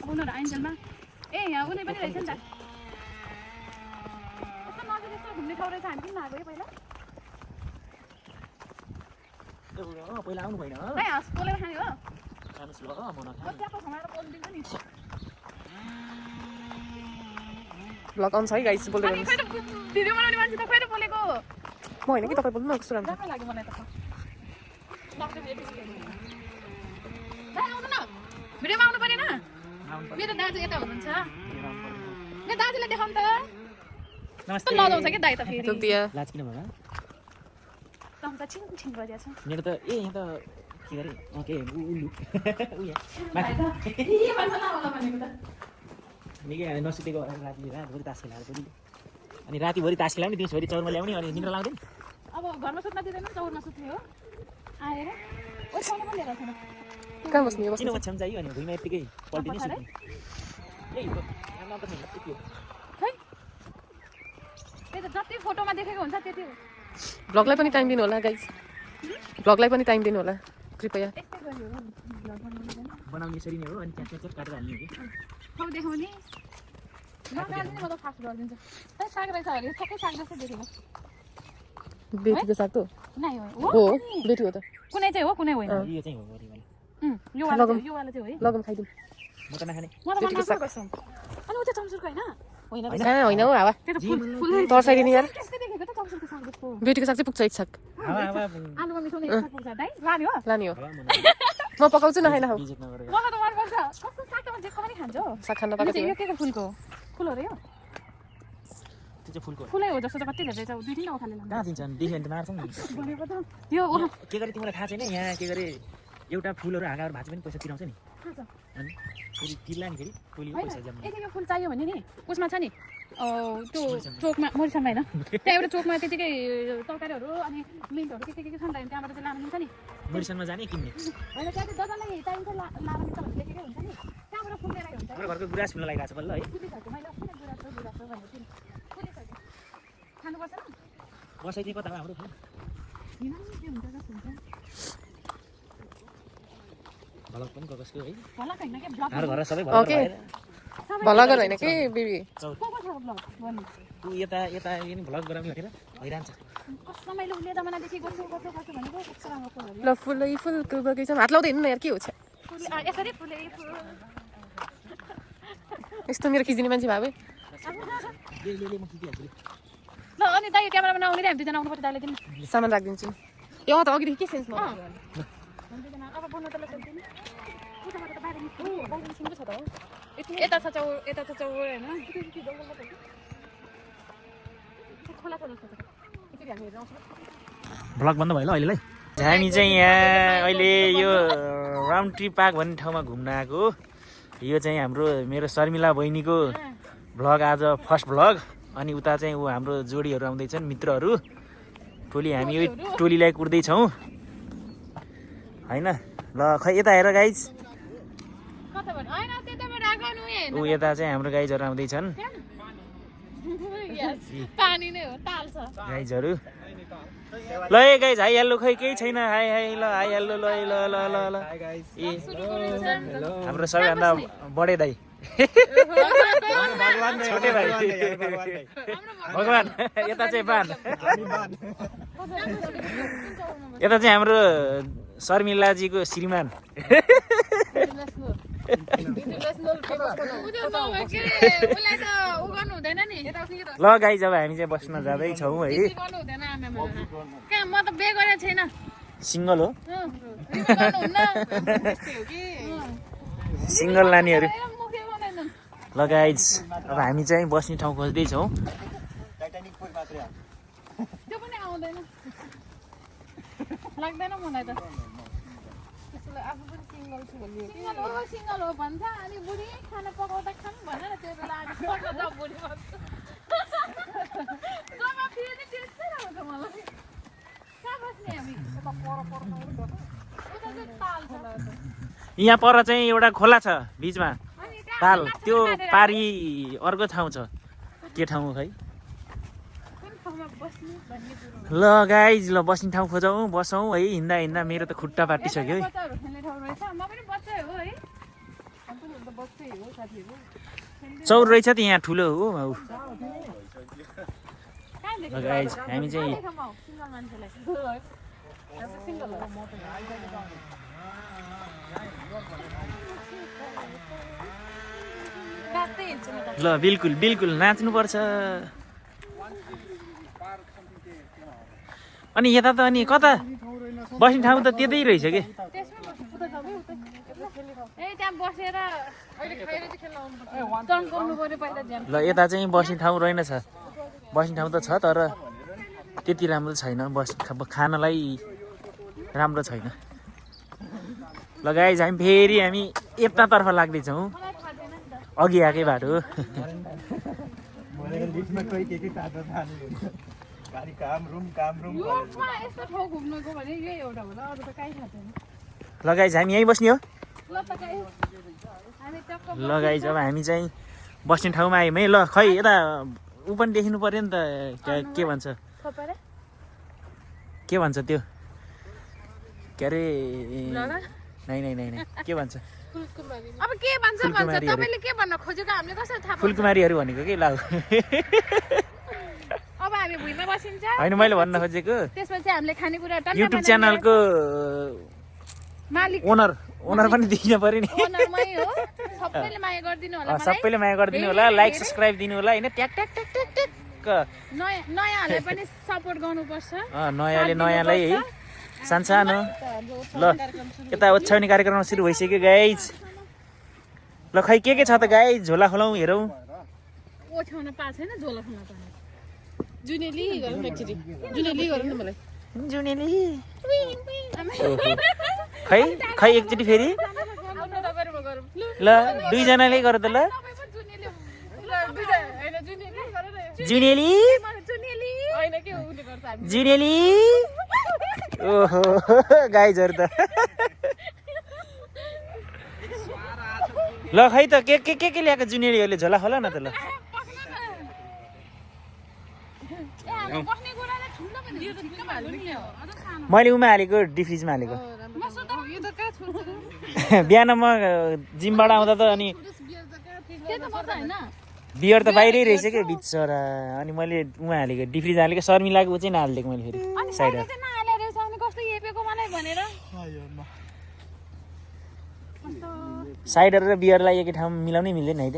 उनीहरू आइन्जेलमा ए यहाँ उनी पनि रहेछ नि त यस्तो नजिक यस्तो घुम्ने ठाउँ रहेछ हामी किन नआएको है पहिला पहिला आउनु भएन है हस् पोलेर खाने हो खानुस् ल म नखाए बच्चाको खमाएर पोल्नु दिन्छ नि ब्लग आउँछ है गाइस बोल्दै अनि खोइ त भिडियो बनाउने मान्छे त खोइ त बोलेको म होइन कि तपाईँ बोल्नु न कस्तो राम्रो राम्रो लाग्यो मलाई त डाक्टर आउनु न भिडियोमा आउनु परेन मेरो दाजु यता हुनुहुन्छ मेरो दाजुलाई देखाउनु त नमस्ते लजाउँछ कि दाइ त फेरि चोक्दिया लाज किन भयो तँ त छिङ छिङ गरिरहेछ मेरो त ए यहाँ त के गरे के उल्लु निकै हामी नसुतेको रातभरि तास खेलाएर पनि अनि रातिभरि तास खेलाउने दिउँसभरि चौरमा ल्याउने अनि निद्रा लाउँदैन अब घरमा सुत्न दिँदैन चौरमा सुत्ने हो आएर ओछ्याउनु पनि लिएर छैन कहाँ बस्ने हो किन बस्नु ओछ्याउनु चाहियो अनि भुइँमा यत्तिकै पल्टिने सुत्ने यही हो नाम त यति हो खै त्यही त जति फोटोमा देखेको हुन्छ त्यति हो ब्लगलाई पनि टाइम दिनु होला गाइस ब्लगलाई पनि टाइम दिनु होला कृपया यस्तै गरी हो भ्लग बनाउनु बनाउने यसरी नै हो अनि च्याप काटेर हाल्ने हो कि ठाउँ देखाउने नगाल्ने म त फास्ट गरिदिन्छु खै साग रहेछ अरे ठ्याक्कै साग जस्तै देखेको बेटीको साग त नै हो हो बेटी हो त कुनै चाहिँ हो कुनै होइन यो चाहिँ हो गरिवाला यो वाला चाहिँ हो है लगम खाइदिउँ म त नखाने म त मन नपर्छ अनि उ त्यो चम्सुरको होइन होइन कहाँ होइन हो हावा त्यो त फुल फुल तर्साइदिने यार त्यस्तै देखेको त चम्सुरको साग जस्तो बेटीको साग चाहिँ पुग्छ एक साग हावा हावा आलुमा मिसाउने एक साग पुग्छ दाइ लाने हो लाने हो म पकाउँछु नखाइ नखाऊ बिजेट नगरेर मलाई त मन पर्छ कस्तो साग त म जेको पनि खान्छु साग खान यो पाएको चाहिँ थियो यो के फुलको फुल हो रे यो त्यो चाहिँ फुलको फुलै हो जस्तो त कति धेरै छ दुई तिनवटा उखाले लान्छ कहाँ दिन्छ देख्यो भने त मार्छ नि भनेको त यो के गरे तिमीलाई थाहा छैन यहाँ के गरे एउटा फुलहरू हाँगाहरू भाँचे पनि पैसा तिराउँछ नि थाहा छ अनि फेरि तिर्ला नि फेरि कोहीले होइन पैसा जम्मा यदि यो फुल चाहियो भने नि उसमा छ नि त्यो चोकमा मरिसनमा होइन त्यहाँ एउटा चोकमा त्यतिकै तरकारीहरू अनि मिन्टहरू के छ नि त त्यहाँबाट चाहिँ लानु मिल्छ नि मेडिसनमा जाने किन्ने होइन त्यहाँ चाहिँ जतालाई चाहिन्छ लानु मिल्छ भने लेखेकै हुन्छ नि त्यहाँबाट फुल लिएर हुन्छ हाम्रो घरको गुराँस फुल्न लागिरहेको छ बल्ल है फुलिसक्यो मैले अस्ति नै गुराँस भनेको थिएँ फुलिसक्यो खानुपर्छ न बसाइ चाहिँ कता हाम्रो फुल हिँड्नु नि के हुन्छ जस्तो हुन्छ भलक पनि कसको है भलक होइन के ब्लग हाम्रो घर सबै ओके भलगर होइन कि बेबी को छ ब्लग भन्नु तू यता यता नि भ्लग गराउने भनेर भइरहन्छ कस्तो मैले उहिले जमानादेखि गर्छु भनेको कस्तो राम्रो फुलहरू ल फुलै फुलको बगैँचामा हात लाउँदै हिँड्नु न यार के हो छ फुल यसरी फुले फुल यस्तो मेरो खिचिने मान्छे भए ले म खिचिहाल्छु ल अनि दाइ क्यामेरामा नआउने हामी दुईजना आउनुपर्छ दाइले दिनु सामान राखिदिन्छु ए त अघिदेखि के सेन्समा अब बोल्नु त सक्दैन उताबाट त बाहिर निस्किनु बाहिर निस्किनु छ त हो यता छ चाउ होइन खोला छ जस्तो छ एकचोटि हामी हेर्न आउँछौँ भ्लग बन्द भयो ल अहिलेलाई हामी चाहिँ यहाँ अहिले यो राउन्ड ट्रिप पार्क भन्ने ठाउँमा घुम्न आएको यो चाहिँ हाम्रो मेरो शर्मिला बहिनीको भ्लग आज फर्स्ट भ्लग अनि उता चाहिँ ऊ हाम्रो जोडीहरू आउँदैछन् मित्रहरू टोली हामी यो टोलीलाई कुर्दैछौँ होइन ल खै यता हेर गाइज ऊ यता चाहिँ हाम्रो गाइजहरू आउँदैछन् पानी नै हो ताल छ गाइजहरू ल ए गाइज हाइहाल्नु खै केही छैन हाई हाई ल हाइहाल्नु ल ल ल ल ल ए हाम्रो सबैभन्दा बडे दाइ छोटे भाइ भगवान यता चाहिँ बान यता चाहिँ हाम्रो शर्मिलाजीको श्रीमान ल गाइज अब हामी चाहिँ बस्न जाँदैछौँ है म त बे गरेको छैन सिङ्गल हो सिङ्गल नानीहरू ल गाइज अब हामी चाहिँ बस्ने ठाउँ खोज्दैछौँ त्यो पनि आउँदैन लाग्दैन मलाई त आफू पनि सिङ्गल छु भन्ने सिङ्गल हो भन्छ अनि बुढी खाना पकाउँदा खाऊँ भन न त्यो बेला पकाउँदा बुढी भन्छ फेरि त्यस्तै आउँछ मलाई कहाँ बस्ने हामी यहाँ पर चाहिँ एउटा खोला छ बिचमा ताल त्यो पारी अर्को ठाउँ छ के ठाउँ हो खै ल गाइज ल बस्ने ठाउँ खोजौँ बसौँ है हिँड्दा हिँड्दा मेरो त खुट्टा पाटिसक्यो है बस्दै हो साथीहरू चौर रहेछ त यहाँ ठुलो हो भाउ कहाँदेखि गाइज हामी चाहिँ सिङ्गल मान्छेलाई सिङ्गल हो गात्दै हिँड्छु म त ल बिल्कुल बिल्कुल नाच्नुपर्छ अनि यता त अनि कता बस्ने ठाउँ त त्यतै रहेछ कि त्यसमै बस्नु उता जाऊ है उता ए त्यहाँ बसेर अहिले खाएर चाहिँ खेल्न आउनुपर्छ तन्काउनु पर्यो पहिला ज्यान ल यता चाहिँ बस्ने ठाउँ रहेनछ बस्ने ठाउँ त छ तर त्यति राम्रो छैन खानलाई राम्रो छैन ल गाइज हामी यतातर्फ लाग्दैछौँ मलाई थाहा थिएन नि त अघि आएकै बाटो युरोपमा यस्तो ठाउँ घुम्नुको भने यही एउटा होला अरू त कहीँ थाहा छैन ल गाइज हामी यहीँ बस्ने हो ल त गाइस हामी टक्क ल गाइज अब हामी चाहिँ बस्ने ठाउँमा आयौँ है ल खै यता ऊ पनि देखिनु पर्यो नि त के भन्छ थपेर के भन्छ त्यो के अरे नै के भन्छ अब के भन्छ फुलकुमारीहरू। तपाईँले के भन्न खोजेको हामीले कसरी थाहा पाउँछ फुलकुमारीहरू भनेको के लाउ अब हामी भुइँमा बसिन्छ होइन मैले भन्न खोजेको त्यसपछि हामीले खानेकुरा युट्युब च्यानलको मालिक ओनर पनि देखिन पर्यो नि ओनरमै हो सबैले माया गरिदिनु होला मलाई सबैले माया गरिदिनु होला लाइक सब्सक्राइब दिनु होला होइन ट्याक ट्याक ट्याक ट्याक ट्याक नयाँहरूले पनि सपोर्ट गर्नुपर्छ नयाँले नयाँलाई है सानसानो ल यता ओछ्याउने कार्यक्रम सुरु भइसक्यो गाइज ल खै के छ त गाइज झोला खोलाउँ हेरौँ ओछ्याउन पाएको छैन झोला खान पाएन जुनेली गरौँ एकचोटि जुनेली गरौँ न मलाई जुनेली खै खै एकचोटि फेरि ल दुईजनाले गर त ल जुनेली जुनेली ओहो गाइजहरू त ल खै त के ल्याएको जुनेलीहरूले झोला खोला न त ल मैले उमा हालेको डिफ्रिजमा हालेको बिहान म जिमबाट आउँदा त अनि बियर त बाहिरै रहेछ क्या बिचरा अनि मैले उमा हालेको डिफ्रिज हालेको शर्मिलाको चाहिँ नहालिदिएको मैले फेरि साइडर साइडर र बियरलाई एकै ठाउँमा मिलाउनै मिल्दैन है त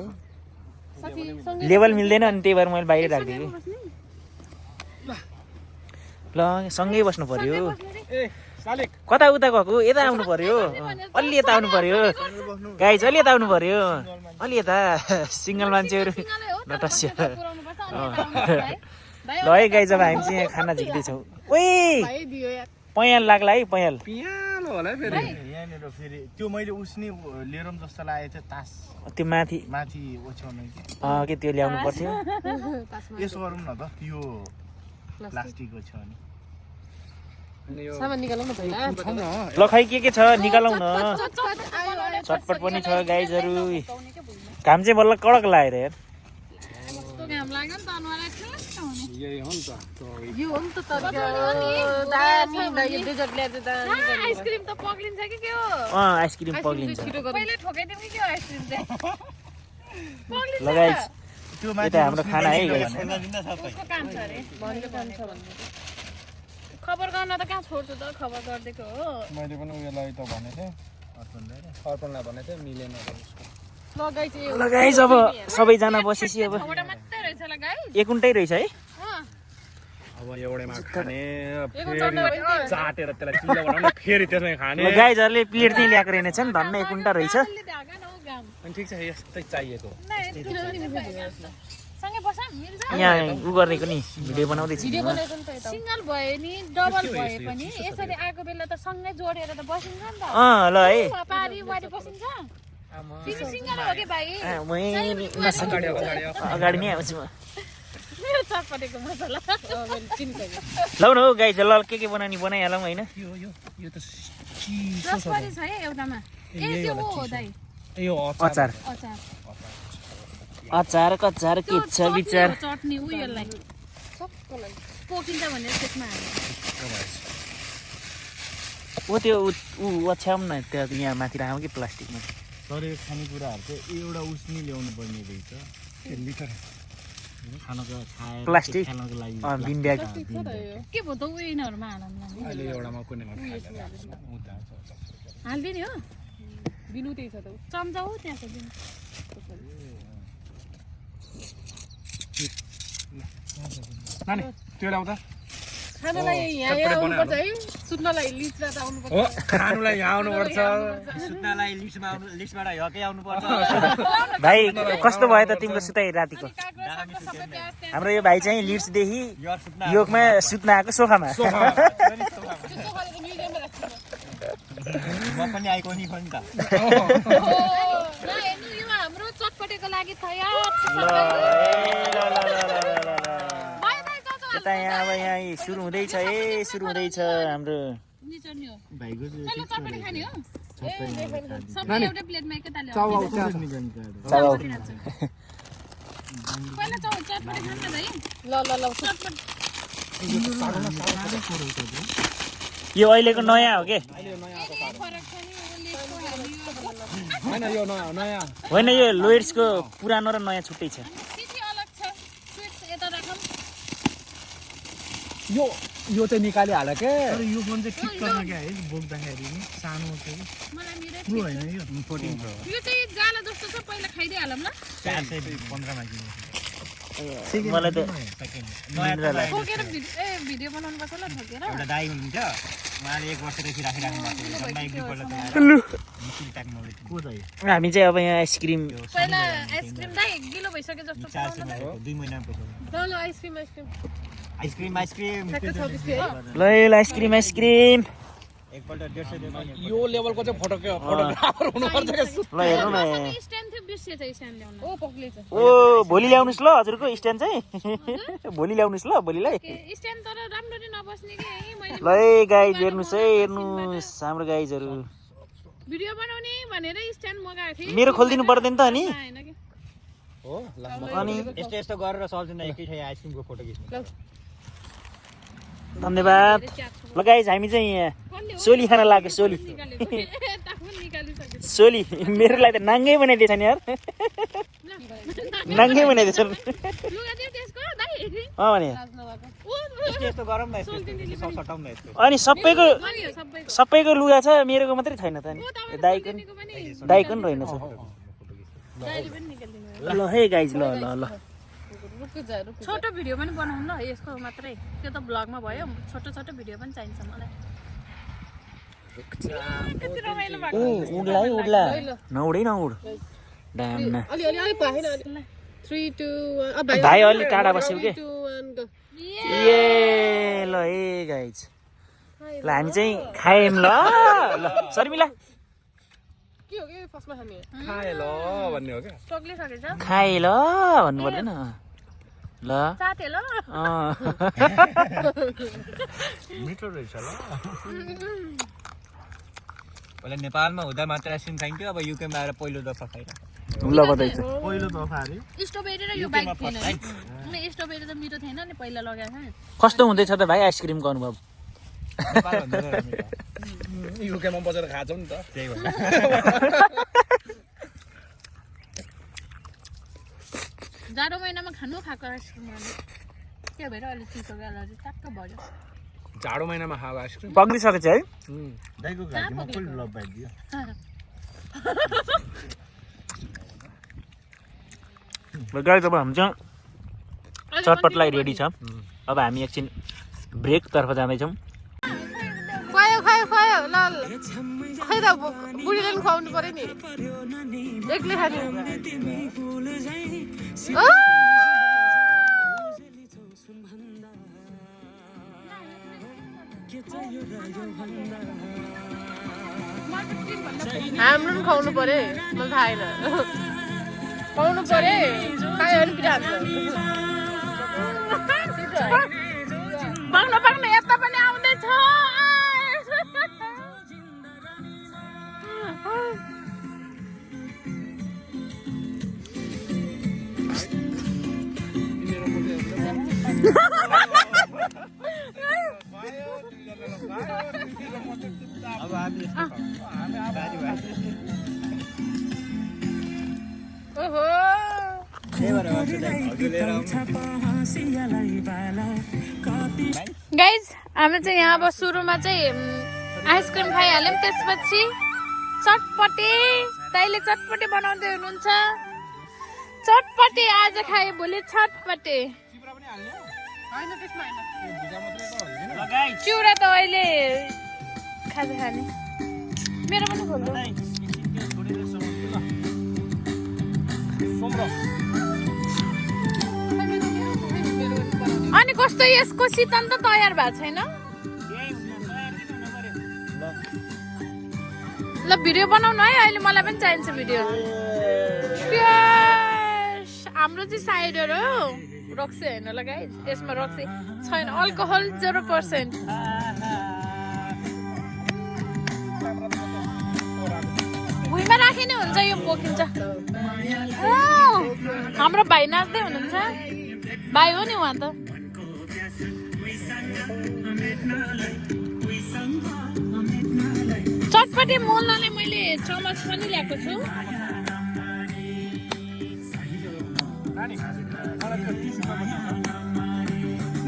लेभल मिल्दैन अनि त्यही भएर मैले बाहिर राखिदिएँ ल सँगै बस्नु पर्यो कता उता गएको यता आउनु पर्यो अलि यता आउनु पर्यो गाइज अलि यता आउनु पर्यो अलि यता सिङ्गल मान्छेहरू नटस्यो ल है गाइज अब हामी चाहिँ यहाँ खाना झिक्दैछौँ ओइ पयाल लाग्ला है पयाल यहाँनिर फेरि त्यो मैले उस्ने लिएर जस्तो लागेको थियो तास त्यो माथि ओछ्याउनु के त्यो ल्याउनु पर्थ्यो यसो गरौँ न त यो प्लास्टिक ओछ्याउने सामान निकालौँ न पहिला ल खै के छ निकालौँ न चटपट पनि छ गाइजहरू घाम चाहिँ बल्ल कडक लागेर यार यो हो नि त दामी डेजर्ट ल्याएर आइसक्रिम त पग्लिन्छ कि के हो आइसक्रिम पग्लिन्छ पहिले ठोकाइदिउँ कि के हो आइसक्रिम चाहिँ ल गाइज यता हाम्रो खाना है उसको काम छ अरे खबर गर्न त कहाँ छोड्छु त खबर गरिदिएको हो मैले पनि उयोलाई त भनेको थिएँ अर्पणलाई भनेको थिएँ मिलेन ल गाइज अब सबैजना बसेपछि अब एउटा मात्रै रहेछ ल गाइस एकुन्टै रहेछ है अब एउटैमा खाने फेरि चाटेर त्यसलाई चिल्लो बनाउने फेरि त्यसमै खाने ल गाइजहरूले प्लेट चाहिँ ल्याएको रहेछ नि धन्न एकुन्टा रहेछ अनि ठिक छ यस्तै चाहिएको सँगै बसा मिल्छ यहाँ उ गरेको नि भिडियो बनाउँदैछ सिङ्गल भयो नि डबल भए पनि यसरी आएको बेला त सँगै जोडेर त बसिन्छ नि त ल है पारी वारी बसिन्छ तिमी सिङ्गल हो कि भाइ अगाडि नै आउँछु म मेरो चटपटेको मसला लौ न हौ गाइज ल के बनाइहालौँ होइन यो त रसपरी छ है एउटामा ए त्यो हो दाइ यो अचार अचार अचार कचार के छ विचार चटनी उ यसलाई पोकिन्छ भनेर त्यसमा ओ त्यो ऊ ओछ्याउँ न त्यो यहाँ माथि राखौँ कि प्लास्टिकमा तर यो खानेकुराहरू चाहिँ एउटा उस्नी ल्याउनु पर्ने रहेछ लिटर खानको खाएर प्लास्टिक खानको लागि बिन ब्याग के भयो त उयो यिनीहरूमा हालौँला नि अहिले एउटामा कुनै हालिदियो नि हो बिनु त्यही छ त चम्चा हो त्यहाँ छ दिनु नानी त्यो ल्याउँदा खानालाई यहाँ आउनुपर्छ है सुत्नलाई लिचमा त आउनुपर्छ हो खानुलाई यहाँ आउनुपर्छ सुत्नलाई लिस्टबाट हकै आउनुपर्छ भाइ कस्तो भयो त तिम्रो सुताइ रातिको हाम्रो यो भाइ चाहिँ लिड्सदेखि योगमा सुत्न आएको सोफामा म पनि आएको नि त हाम्रो चटपटेको लागि तयार यता यहाँ अब यहाँ सुरु हुँदैछ सुरु हुँदैछ हाम्रो भाइको चटपटे खाने हो सबै एउटै प्लेटमा एकैताले पहिला चटपटे खानु न भाइ ल ल ल चटपट यो अहिलेको नयाँ हो के फरक छ नि होइन यो नयाँ होइन यो लोयर्सको पुरानो र नयाँ छुट्टै छ सिसी अलग छ स्विट्स यता राखौँ यो चाहिँ निकालिहाल के तर यो फोन चाहिँ ठिक गर्न क्या है बोक्दाखेरि नि सानो चाहिँ मलाई मेरै ठुलो होइन यो 14 प्रो यो चाहिँ जाला जस्तो छ पहिला खाइदिइहालौँ ल 415 मा किने मलाई त ठोकेर भिडियो बनाउनु पर्छ ल ठोकेर एउटा दाइ हुनुहुन्छ उहाँले 1 वर्षदेखि राखिराख्नु भएको छ दाइ दुईपल्ट को चाहिँ हामी चाहिँ अब यहाँ आइसक्रिम पहिला आइसक्रिम दाइ गिलो भइसक्यो जस्तो छ 2 महिना पैसा ल ल आइसक्रिम आइसक्रिम ठ्याक्कै 26 है ल आइसक्रिम एकपल्ट 150 दियो यो लेभलको चाहिँ फोटोग्राफर हुनुपर्छ के ल हेर्नु न स्ट्यान्ड थियो बिर्से चाहिँ स्ट्यान्ड ल्याउनु ओ पक्लेछ ओ भोलि ल्याउनुस् ल हजुरको स्ट्यान्ड चाहिँ भोलि ल्याउनुस् ल भोलिलाई स्ट्यान्ड तर राम्ररी नबस्ने कि मैले ल गाइज हेर्नुस् है हेर्नुस् हाम्रो गाइजहरू भिडियो बनाउने भनेर स्ट्यान्ड मगाएको थिएँ मेरो खोलिदिनु पर्दैन त अनि हैन के हो ल अनि यस्तो यस्तो गरेर सल्जुन एकै ठाउँ आइसक्रिमको फोटो खिच्नु धन्यवाद ल गाइज हामी चाहिँ यहाँ सोली खान लाग्यो सोली सोली मेरो लागि त नाङ्गै बनाइदिएछ नि यार नाङ्गै बनाइदिएछ लुगा दियो त्यसको दाइ भने यस्तो गरम न यस्तो सटाउँ न यस्तो अनि सबैको अनि हो सबैको सबैको लुगा छ मेरोको मात्रै छैन त नि दाइको नि दाइको नि रहेन छ दाइले पनि निकाल्दिनु ल है गाइज ल ल ल छोटो भिडियो पनि बनाउनु ल यसको मात्रै त्यो त ब्लगमा भयो छोटो छोटो भिडियो पनि चाहिन्छ मलाई कति रमाइलो भएको उड्ला है उड्ला नउडै नउड डाम्ना अलि अलि अलि पाएन अलि 3 2 1 भाइ अलि टाढा बस्यौ के 2 1 गो ए ल ए गाइज ल हामी चाहिँ खायौँ ल ल शर्मिला के हो के फर्स्टमा खाने खाए ल भन्ने हो क्या टक्ले सकेछ खाए ल भन्नु पर्दैन ल साथे ल मिठो रहेछ ल पहिला नेपालमा हुँदा मात्र आइसक्रिम खाइन्थ्यो अब युकेमा आएर पहिलो दफा खाइरहेको ल बताइछ पहिलो दफा अरे स्ट्रबेरी र यो बाइक थिएन नि स्ट्रबेरी त मिठो थिएन नि पहिला लगाएको थिएँ कस्तो हुँदैछ त भाइ आइसक्रिमको अनुभव युकेमा बसेर खान्छौ नि त त्यही भएर जाडो महिनामा खानु खाएको आइसक्रिम त्यो भएर अलिक चिसो एलर्जी ट्याक्क भयो जाडो महिनामा खाएको आइसक्रिम पग्लिसकेछ है दाइको घाँटीमा पहिलो लभ पाइदियो गाइज अब हामी चाहिँ चटपटलाई रेडी छ अब हामी एकछिन ब्रेकतर्फ जाँदैछौँ खुवायो खुवायो खुवायो ल खै त बुढीले पनि खुवाउनु पर्यो नि एक्लै खाने हाम्रो पनि खुवाउनु पर्यो मलाई थाहा छैन खुवाउनु पर्यो खायो भने पिरान्छ पाउन पाउन यता पनि आउँदैछ अब हामी गाइज हामी चाहिँ यहाँ अब सुरुमा चाहिँ आइसक्रिम खाइहाल्यौँ त्यसपछि चटपटे दाइले चटपटे बनाउँदै हुनुहुन्छ चटपटे आज खाए भोलि छटपटे चिउरा त अहिले खाजा खाने मेरो पनि खोल्नु अनि कस्तो यसको शीतल त तयार भएको छैन ल भिडियो बनाउनु है अहिले मलाई पनि चाहिन्छ भिडियो हाम्रो चाहिँ साइडर हो रक्सी होइन ल गाइस यसमा रक्सी छैन अल्कोहल 0% भुइँमा राखे नै हुन्छ यो पोखिन्छ हाम्रो भाइ नाच्दै हुनुहुन्छ भाइ हो नि उहाँ त चटपटे मोल्नलाई मैले चमच पनि ल्याएको छु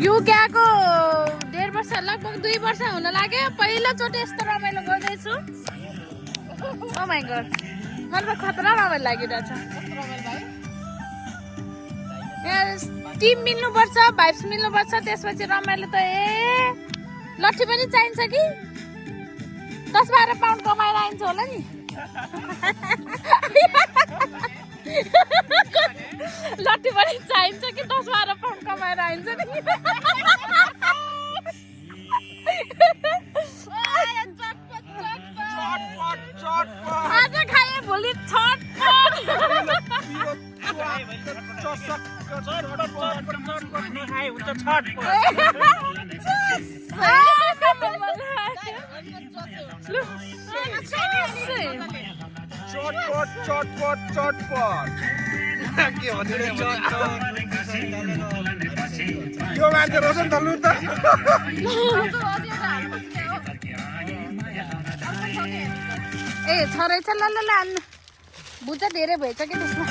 यो गएको 1.5 वर्ष लगभग 2 वर्ष हुन लाग्यो पहिलोचोटि यस्तो रमाइलो गर्दैछु ओ माय गॉड मलाई त खतरा रमाइलो लागिरहेछ टिम मिल्नुपर्छ भाइब्स मिल्नुपर्छ त्यसपछि रमाइलो त लट्ठी पनि चाहिन्छ कि 10-12 पाउन्ड कमाएर आइन्छ होला नि लट्ठी पनि चाहिन्छ कि 10-12 पाउन्ड कमाएर आइन्छ नि आज खाए भोलि यो मान्छे रोशन त लु त ए छरै छ ल ल ल बुझ्छ धेरै भएछ कि त्यसमा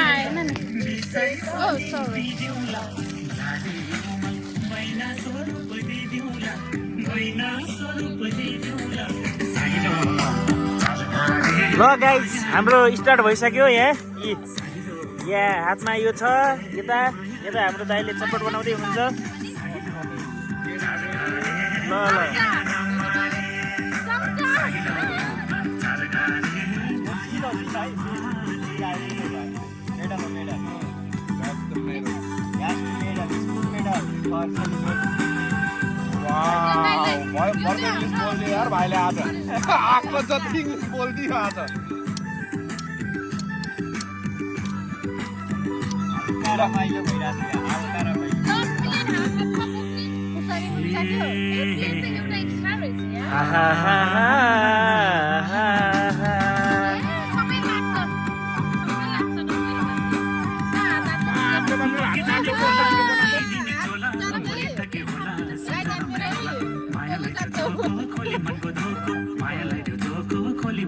आएन नि ओ सरी ल गाइज हाम्रो स्टार्ट भइसक्यो यहाँ हातमा यो छ यता हाम्रो दाइले चटपट बनाउँदै हुनुहुन्छ ल यार भाइले आज आएको जति इङ्ग्लिस बोलिदियो आज रमाइलो भइरहेको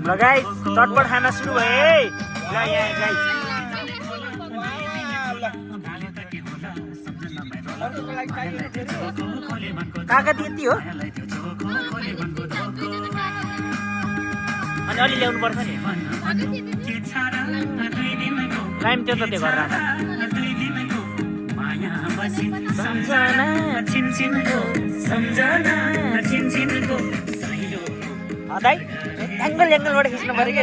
ल गाइस चटपट खाना सुरु भयो है ल यहाँ गाइस काका त्यति हो अनि अलि ल्याउनु पर्छ नि टाइम त्यो त त्यो गरेर दाइ एङ्गलबाट खिच्नु पऱ्यो कि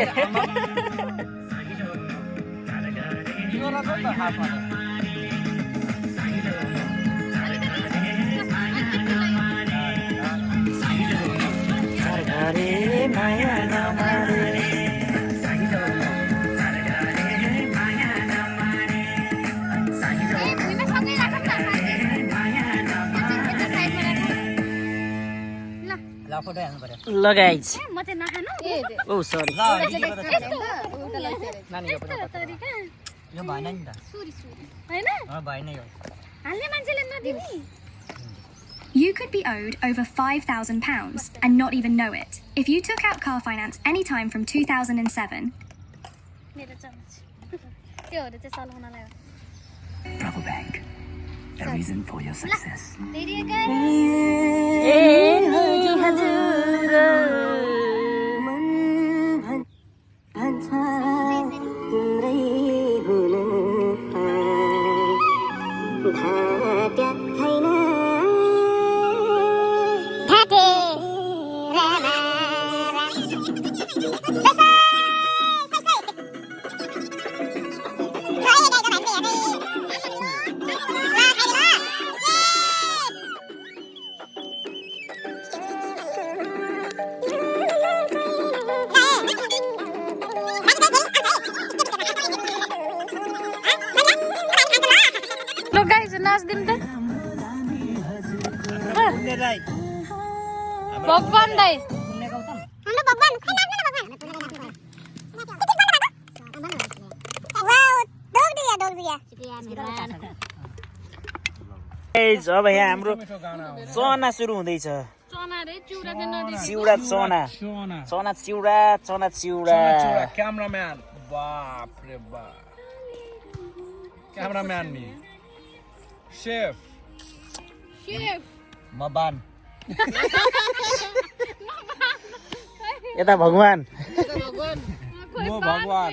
ल गाइज ओ सरी यो भएन नि त भएन यो You could be owed over £5,000 and not even know it. If you took out car finance anytime from 2007, मेरो चम्च त्योहरू चाहिँ चलाउनलाई हो Rabobank, a reason for your success. फेरि एकै लो गाइस नाच्दिउँ त भगवान दाइ हाम्रो भगवान खै नाच्नु न भगवान वाउ डोग दिया गाइज अब यहाँ हाम्रो चना सुरु हुँदैछ चना रे चिउरा चाहिँ नदी चिउरा चना चना चिउरा चना चिउरा क्यामराम्यान बाप रे बाप क्यामराम्यान नि शेफ शेफ मबान यता भगवान म भगवान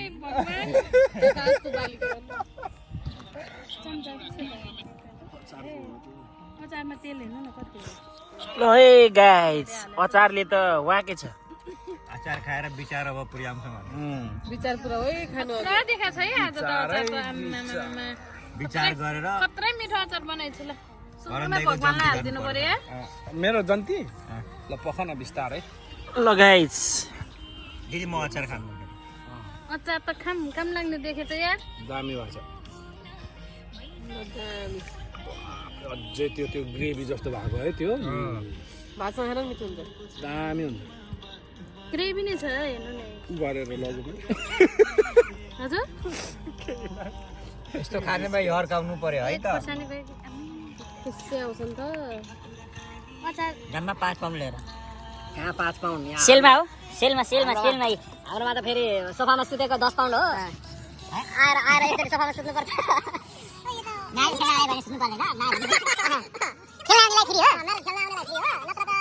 अचारमा तेल हेर्नु न कति ल है गाइज अचारले त वाके छ अचार खाएर विचार अब पुर्याउँछौँ विचार पुरा है खानु पुरा देखा छ है आज त अचारको आम्मामामा विचार गरेर खत्रै मिठो अचार बनाइछु ल सुरुमा भगवानलाई हालिदिनु पर्यो या मेरो जन्ती ल पखन बिस्तारै ल गाइज दिदी म अचार खानु अचार त खाम काम लाग्ने देखेछ यार दामी भएछ अझै त्यो ग्रेभी जस्तो भएको है त्यो भातसँग खान मिठो हुन्छ दामी हुन्छ ग्रेभी नै छ हेर्नु न गरेर लगेको हजुर यस्तो खाने भाइ हर्काउनु पर्यो है त खोर्सानी गयो खुसी आउँछ नि त अचार जम्मा 5 पाउन्ड लिएर कहाँ 5 पाउन्ड यहाँ सेलमा हो सेलमा हाम्रोमा त फेरि सोफामा सुतेको 10 पाउन्ड हो आएर एकचोटि सोफामा सुत्नु पर्छ नाइ खेल्न आयो भने सुत्नु पर्दैन खेल्न आउनेलाई फ्री हो मेरो खेल्न आउनेलाई फ्री हो नत्र त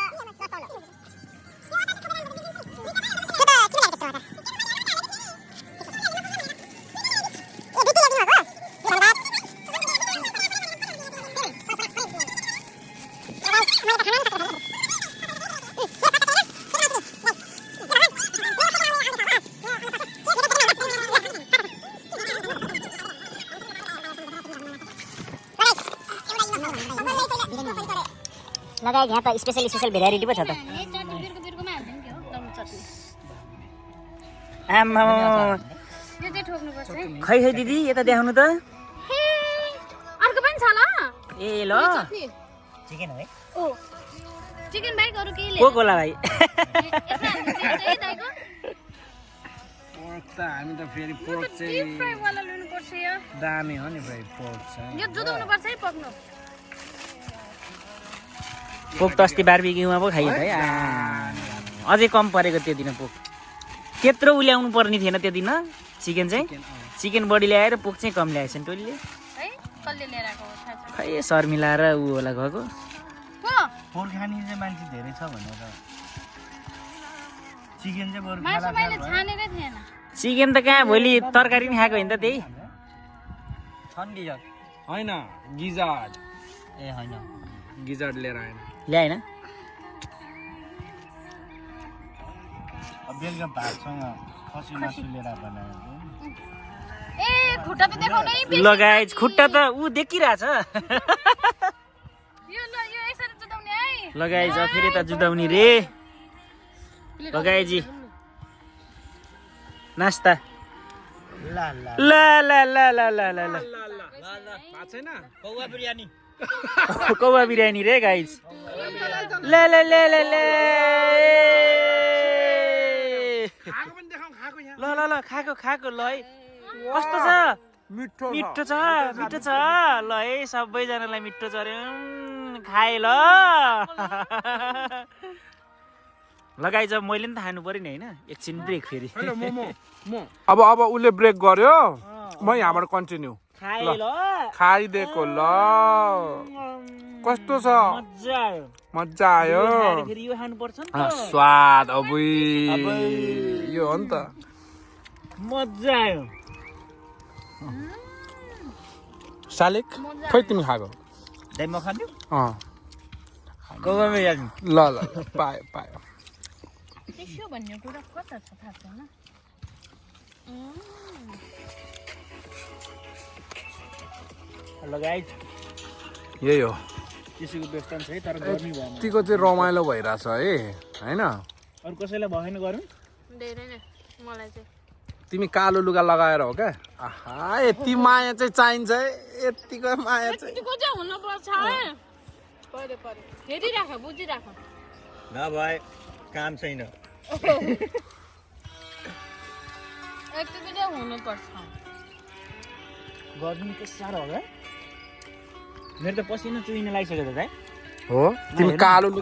10 पाउन्ड हो लगाए यहाँ त स्पेशल भेराइटी पो छ त आम्मा यो चाहिँ ठोक्नुपर्छ है खै खै दिदी यता देखाउनु त अर्को पनि छ ल ए ल चिकन हो है ओ चिकन बाइक अरू केही को कोला भाइ यसमा हाल्नु चाहिँ दाइको पोर्क त हामी त फेरि यो पोर्क त डीप फ्राई वाला लिनुपर्छ यो दामी हो नि भाइ पोर्क चाहिँ यो जुदाउनु पर्छ है पक्नु पोक त अस्ति बार्बिक्युमा पो खाइयो त है अझै कम परेको त्यो दिन पोक त्यत्रो उल्याउनु पर्ने थिएन त्यो दिन चिकन चाहिँ चिकन बढी ल्याएर पोक चाहिँ कम ल्याएछ नि टोलीले है कसले लिएर आएको हो थाहा छ खै शर्मिला र ऊ होला गएको को पोर्क खाने चाहिँ मान्छे धेरै छ भनेर चिकन चाहिँ बरु मासु मैले छानेरै थिएन चिकन त कहाँ भोलि तरकारी पनि खाएको होइन त त्यही ठन्डी छ होइन गिजार्ड ए होइन गिजार्ड लिएर आएन ल्याएन अब बेलुका भातसँग खसी मासु लिएर बनाएको ए खुट्टा त देखाउनै ल गाइज खुट्टा त ऊ देखिरहेछ यो ल यो यसरी जुदाउने है ल गाइज फेरि त जुदाउने रे ल गाइजी नास्ता ल ल ल ल ल ल ल ल भात छैन कौवा बिरयानी कौवा बिरयानी रे गाइज ल ल ल ल ल खाएको पनि देखाउँ खाएको यहाँ ल ल ल खाएको खाएको ल है कस्तो छ मिठो मिठो छ मिठो छ ल है सबैजनालाई मिठो छ अरे खाए ल लगाइ जब मैले नि त खानु पर्यो नि होइन एकछिन ब्रेक फेरि अब उसले ब्रेक गर्यो म यहाँबाट कन्टिन्यू खाए ल खाइदिएको ल कस्तो छ मजा आयो मजा आयो खाएर फेरि यो खानुपर्छ नि त स्वाद अब यो हो नि त मजा आयो शालिक खोइ तिमी खाएको दाइ म खान्छु अँ गोगोमा याद ल ल पायो टिस्यु भन्ने कुरा कता छ थाहा छैन लगाइ यही हो त्यसैको व्यवस्था छ है तर गर्मी भएन यतिको चाहिँ रमाइलो भइरहेछ है होइन अरू कसैलाई भएन गरौँ धेरै नै मलाई चाहिँ तिमी कालो लुगा लगाएर हो क्या आहा यति माया चाहिँ चाहिन्छ है यतिको माया चाहिँ यतिको चाहिँ हुनुपर्छ पऱ्यो हेरिराख बुझिराख नभए काम छैन यतिको चाहिँ हुनुपर्छ गर्मी कस्तो साह्रो होला मेरो त पसिना चुहिन लागिसक्यो त दाइ हो तिमी कालो लुगा